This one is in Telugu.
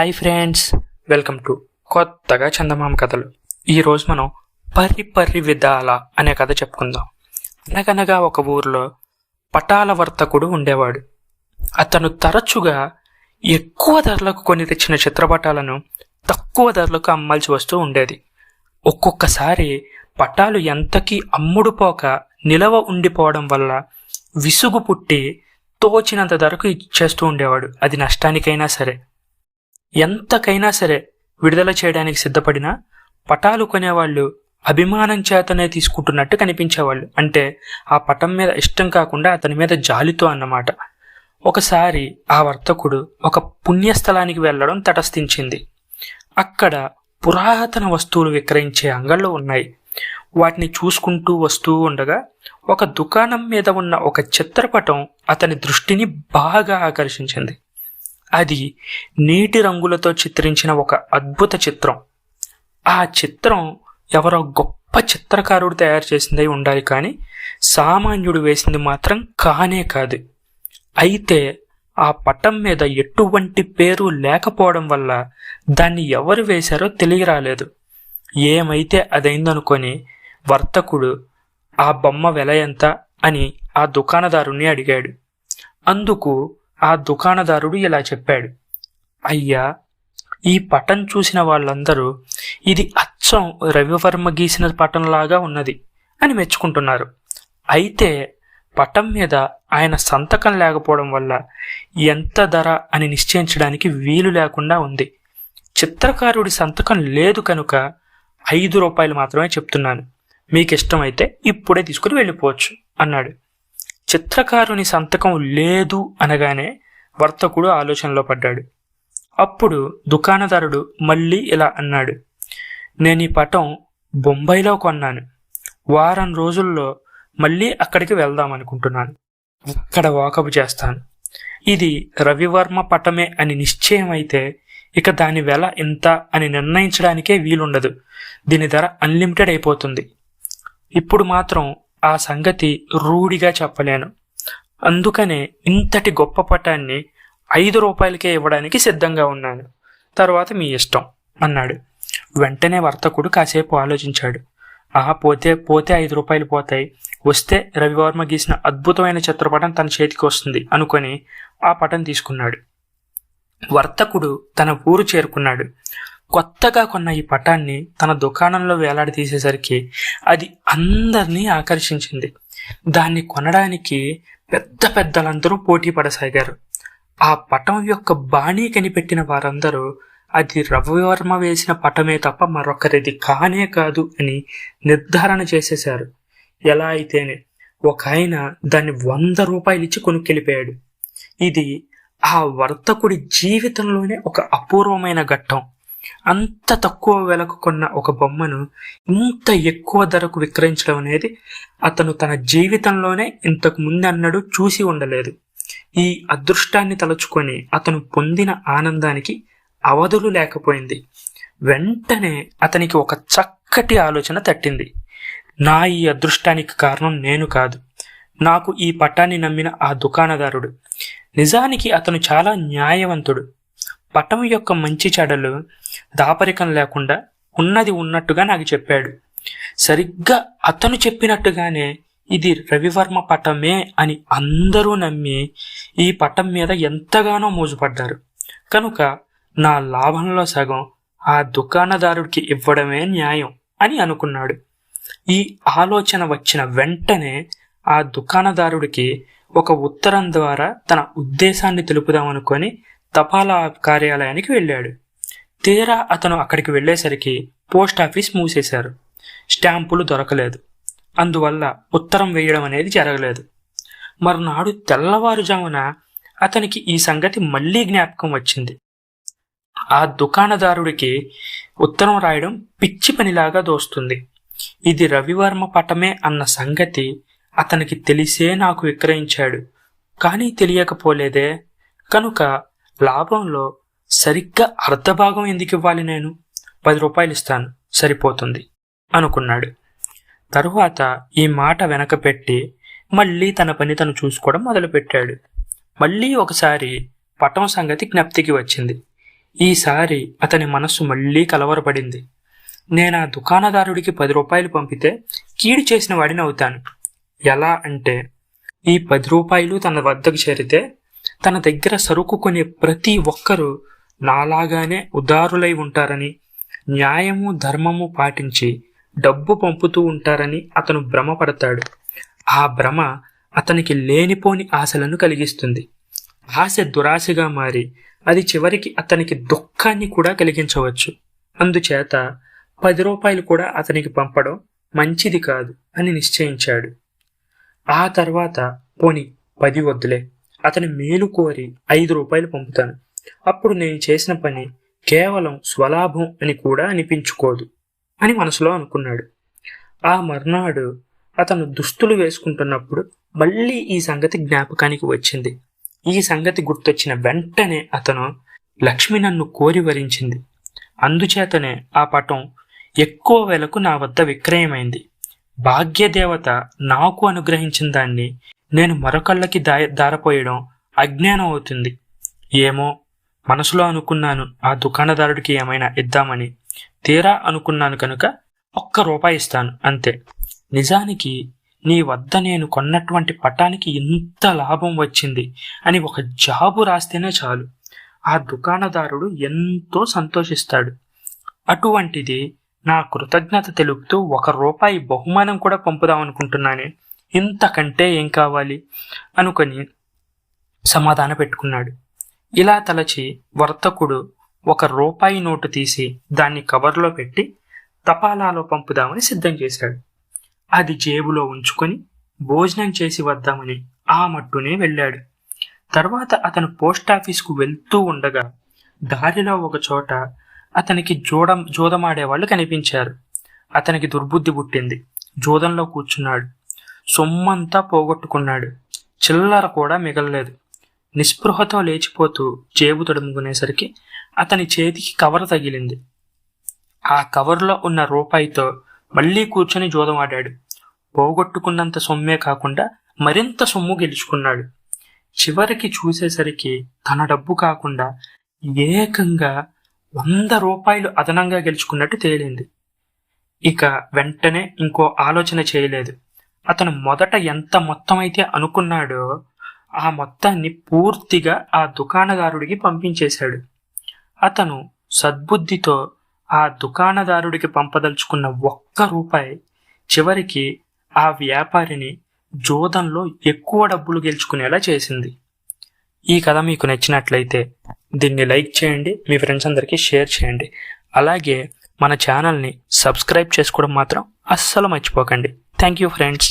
హాయ్ ఫ్రెండ్స్, వెల్కమ్ టు కొత్తగా చందమామ కథలు. ఈరోజు మనం పర్రి పర్రి విధాల అనే కథ చెప్పుకుందాం. అనగనగా ఒక ఊర్లో పటాల వర్తకుడు ఉండేవాడు. అతను తరచుగా ఎక్కువ ధరలకు కొని తెచ్చిన చిత్రపటాలను తక్కువ ధరలకు అమ్మాల్సి వస్తూ ఉండేది. ఒక్కొక్కసారి పటాలు ఎంతకీ అమ్ముడుపోక నిలవ ఉండిపోవడం వల్ల విసుగు పుట్టి తోచినంత ధరకు ఇచ్చేస్తూ ఉండేవాడు. అది నష్టానికైనా సరే, ఎంతకైనా సరే విడుదల చేయడానికి సిద్ధపడినా పటాలు కొనేవాళ్ళు అభిమానం చేతనే తీసుకుంటున్నట్టు కనిపించేవాళ్ళు. అంటే ఆ పటం మీద ఇష్టం కాకుండా అతని మీద జాలితో అన్నమాట. ఒకసారి ఆ వర్తకుడు ఒక పుణ్యస్థలానికి వెళ్లడం తటస్థించింది. అక్కడ పురాతన వస్తువులు విక్రయించే అంగళ్ళు ఉన్నాయి. వాటిని చూసుకుంటూ వస్తూ ఉండగా ఒక దుకాణం మీద ఉన్న ఒక చిత్రపటం అతని దృష్టిని బాగా ఆకర్షించింది. అది నీటి రంగులతో చిత్రించిన ఒక అద్భుత చిత్రం. ఆ చిత్రం ఎవరో గొప్ప చిత్రకారుడు తయారు చేసిందై ఉండాలి, కానీ సామాన్యుడు వేసింది మాత్రం కానే కాదు. అయితే ఆ పటం మీద ఎటువంటి పేరు లేకపోవడం వల్ల దాన్ని ఎవరు వేశారో తెలియరాలేదు. ఏమైతే అదైందనుకొని వర్తకుడు ఆ బొమ్మ వెల ఎంత అని ఆ దుకాణదారుణ్ణి అడిగాడు. అందుకు ఆ దుకాణదారుడు ఇలా చెప్పాడు: అయ్యా, ఈ పటం చూసిన వాళ్ళందరూ ఇది అచ్చం రవివర్మ గీసిన పటంలాగా ఉన్నది అని మెచ్చుకుంటున్నారు. అయితే పటం మీద ఆయన సంతకం లేకపోవడం వల్ల ఎంత ధర అని నిశ్చయించడానికి వీలు లేకుండా ఉంది. చిత్రకారుడి సంతకం లేదు కనుక 5 రూపాయలు మాత్రమే చెప్తున్నాను. మీకు ఇష్టమైతే ఇప్పుడే తీసుకుని వెళ్ళిపోవచ్చు అన్నాడు. చిత్రకారుని సంతకం లేదు అనగానే వర్తకుడు ఆలోచనలో పడ్డాడు. అప్పుడు దుకాణదారుడు మళ్ళీ ఇలా అన్నాడు: నేను ఈ పటం బొంబాయిలో కొన్నాను. వారం రోజుల్లో మళ్ళీ అక్కడికి వెళ్దాం అనుకుంటున్నాను. అక్కడ వాకపు చేస్తాను. ఇది రవివర్మ పటమే అని నిశ్చయం అయితే ఇక దాని వెల ఎంత అని నిర్ణయించడానికే వీలుండదు. దీని ధర అన్లిమిటెడ్ అయిపోతుంది. ఇప్పుడు మాత్రం ఆ సంగతి రూఢిగా చెప్పలేను. అందుకనే ఇంతటి గొప్ప పటాన్ని 5 రూపాయలకే ఇవ్వడానికి సిద్ధంగా ఉన్నాను. తర్వాత మీ ఇష్టం అన్నాడు. వెంటనే వర్తకుడు కాసేపు ఆలోచించాడు. పోతే 5 రూపాయలు పోతాయి, వస్తే రవివర్మ గీసిన అద్భుతమైన చిత్రపటం తన చేతికి వస్తుంది అనుకొని ఆ పటం తీసుకున్నాడు. వర్తకుడు తన ఊరు చేరుకున్నాడు. కొత్తగా కొన్న ఈ పటాన్ని తన దుకాణంలో వేలాడి తీసేసరికి అది అందరినీ ఆకర్షించింది. దాన్ని కొనడానికి పెద్ద పెద్దలందరూ పోటీ పడసాగారు. ఆ పటం యొక్క బాణీ కనిపెట్టిన వారందరూ అది రవివర్మ వేసిన పటమే తప్ప మరొకరిది కానే కాదు అని నిర్ధారణ చేసేశారు. ఎలా అయితేనే ఒక ఆయన దాన్ని 100 రూపాయలు ఇచ్చి కొనుక్కెళ్ళిపోయాడు. ఇది ఆ వర్తకుడి జీవితంలోనే ఒక అపూర్వమైన ఘట్టం. అంత తక్కువ వెలకు కొన్న ఒక బొమ్మను ఇంత ఎక్కువ ధరకు విక్రయించడం అనేది అతను తన జీవితంలోనే ఇంతకు ముందన్నడూ చూసి ఉండలేదు. ఈ అదృష్టాన్ని తలుచుకొని అతను పొందిన ఆనందానికి అవధులు లేకపోయింది. వెంటనే అతనికి ఒక చక్కటి ఆలోచన తట్టింది. నా ఈ అదృష్టానికి కారణం నేను కాదు, నాకు ఈ పటాన్ని నమ్మిన ఆ దుకాణదారుడు. నిజానికి అతను చాలా న్యాయవంతుడు. పటం యొక్క మంచి చెడలు దాపరికం లేకుండా ఉన్నది ఉన్నట్టుగా నాకు చెప్పాడు. సరిగ్గా అతను చెప్పినట్టుగానే ఇది రవివర్మ పటమే అని అందరూ నమ్మి ఈ పటం మీద ఎంతగానో మోజుపడ్డారు. కనుక నా లాభంలో సగం ఆ దుకాణదారుడికి ఇవ్వడమే న్యాయం అని అనుకున్నాడు. ఈ ఆలోచన వచ్చిన వెంటనే ఆ దుకాణదారుడికి ఒక ఉత్తరం ద్వారా తన ఉద్దేశాన్ని తెలుపుదామనుకొని తపాలా కార్యాలయానికి వెళ్ళాడు. తీరా అతను అక్కడికి వెళ్ళేసరికి పోస్ట్ ఆఫీస్ మూసేశారు. స్టాంపులు దొరకలేదు. అందువల్ల ఉత్తరం వేయడం అనేది జరగలేదు. మరునాడు తెల్లవారుజామున అతనికి ఈ సంగతి మళ్లీ జ్ఞాపకం వచ్చింది. ఆ దుకాణదారుడికి ఉత్తరం రాయడం పిచ్చి పనిలాగా దోస్తుంది. ఇది రవివర్మ పటమే అన్న సంగతి అతనికి తెలిసే నాకు విక్రయించాడు, కానీ తెలియకపోలేదే. కనుక లాభంలో సరిగ్గా అర్ధభాగం ఎందుకు ఇవ్వాలి? నేను 10 రూపాయలు ఇస్తాను, సరిపోతుంది అనుకున్నాడు. తరువాత ఈ మాట వెనక పెట్టి మళ్ళీ తన పని తను చూసుకోవడం మొదలుపెట్టాడు. మళ్ళీ ఒకసారి పటం సంగతి జ్ఞప్తికి వచ్చింది. ఈసారి అతని మనస్సు మళ్లీ కలవరపడింది. నేనా దుకాణదారుడికి 10 రూపాయలు పంపితే కీడు చేసిన వాడిని అవుతాను. ఎలా అంటే, ఈ 10 రూపాయలు తన వద్దకు చేరితే తన దగ్గర సరుకు కొనే ప్రతి ఒక్కరూ నాలాగానే ఉదారులై ఉంటారని, న్యాయము ధర్మము పాటించి డబ్బు పంపుతూ ఉంటారని అతను భ్రమపడతాడు. ఆ భ్రమ అతనికి లేనిపోని ఆశలను కలిగిస్తుంది. ఆశ దురాశగా మారి అది చివరికి అతనికి దుఃఖాన్ని కూడా కలిగించవచ్చు. అందుచేత 10 రూపాయలు కూడా అతనికి పంపడం మంచిది కాదు అని నిశ్చయించాడు. ఆ తర్వాత పోని 10 వద్దులే, అతని మేలు కోరి 5 రూపాయలు పంపుతాను. అప్పుడు నేను చేసిన పని కేవలం స్వలాభం అని కూడా అనిపించుకోదు అని మనసులో అనుకున్నాడు. ఆ మర్నాడు అతను దుస్తులు వేసుకుంటున్నప్పుడు మళ్ళీ ఈ సంగతి జ్ఞాపకానికి వచ్చింది. ఈ సంగతి గుర్తొచ్చిన వెంటనే అతను, లక్ష్మి నన్ను కోరి వరించింది, అందుచేతనే ఆ పటం ఎక్కువ వేలకు నా వద్ద విక్రయమైంది. భాగ్యదేవత నాకు అనుగ్రహించిన దాన్ని నేను మరొకళ్ళకి దారపోయడం అజ్ఞానం అవుతుంది. ఏమో, మనసులో అనుకున్నాను ఆ దుకాణదారుడికి ఏమైనా ఇద్దామని. తీరా అనుకున్నాను కనుక 1 రూపాయి ఇస్తాను అంతే. నిజానికి నీ వద్ద నేను కొన్నటువంటి పటానికి ఇంత లాభం వచ్చింది అని ఒక జాబు రాస్తేనే చాలు, ఆ దుకాణదారుడు ఎంతో సంతోషిస్తాడు. అటువంటిది నా కృతజ్ఞత తెలుపుతూ 1 రూపాయి బహుమానం కూడా పంపుదామనుకుంటున్నానే, ఇంతకంటే ఏం కావాలి అనుకొని సమాధాన పెట్టుకున్నాడు. ఇలా తలచి వర్తకుడు 1 రూపాయి నోటు తీసి దాన్ని కవర్లో పెట్టి తపాలాలో పంపుదామని సిద్ధం చేశాడు. అది జేబులో ఉంచుకొని భోజనం చేసి వద్దామని ఆ మట్టునే వెళ్ళాడు. తర్వాత అతను పోస్టాఫీస్కు వెళ్తూ ఉండగా దారిలో ఒక చోట అతనికి జూదమాడేవాళ్ళు కనిపించారు. అతనికి దుర్బుద్ధి పుట్టింది. జూదంలో కూర్చున్నాడు. సొమ్మంతా పోగొట్టుకున్నాడు. చిల్లర కూడా మిగలలేదు. నిస్పృహతో లేచిపోతూ జేబు తడుముకునేసరికి అతని చేతికి కవర్ తగిలింది. ఆ కవర్లో ఉన్న రూపాయితో మళ్లీ కూర్చొని జూదమాడాడు. పోగొట్టుకున్నంత సొమ్మే కాకుండా మరింత సొమ్ము గెలుచుకున్నాడు. చివరికి చూసేసరికి తన డబ్బు కాకుండా ఏకంగా 100 రూపాయలు అదనంగా గెలుచుకున్నట్టు తేలింది. ఇక వెంటనే ఇంకో ఆలోచన చేయలేదు. అతను మొదట ఎంత మొత్తం అయితే అనుకున్నాడో ఆ మొత్తాన్ని పూర్తిగా ఆ దుకాణదారుడికి పంపించేశాడు. అతను సద్బుద్ధితో ఆ దుకాణదారుడికి పంపదలుచుకున్న 1 రూపాయి చివరికి ఆ వ్యాపారిని జోదంలో ఎక్కువ డబ్బులు గెలుచుకునేలా చేసింది. ఈ కథ మీకు నచ్చినట్లయితే దీన్ని లైక్ చేయండి, మీ ఫ్రెండ్స్ అందరికీ షేర్ చేయండి. అలాగే మన ఛానల్ని సబ్స్క్రైబ్ చేసుకోవడం మాత్రం అస్సలు మర్చిపోకండి. Thank you friends.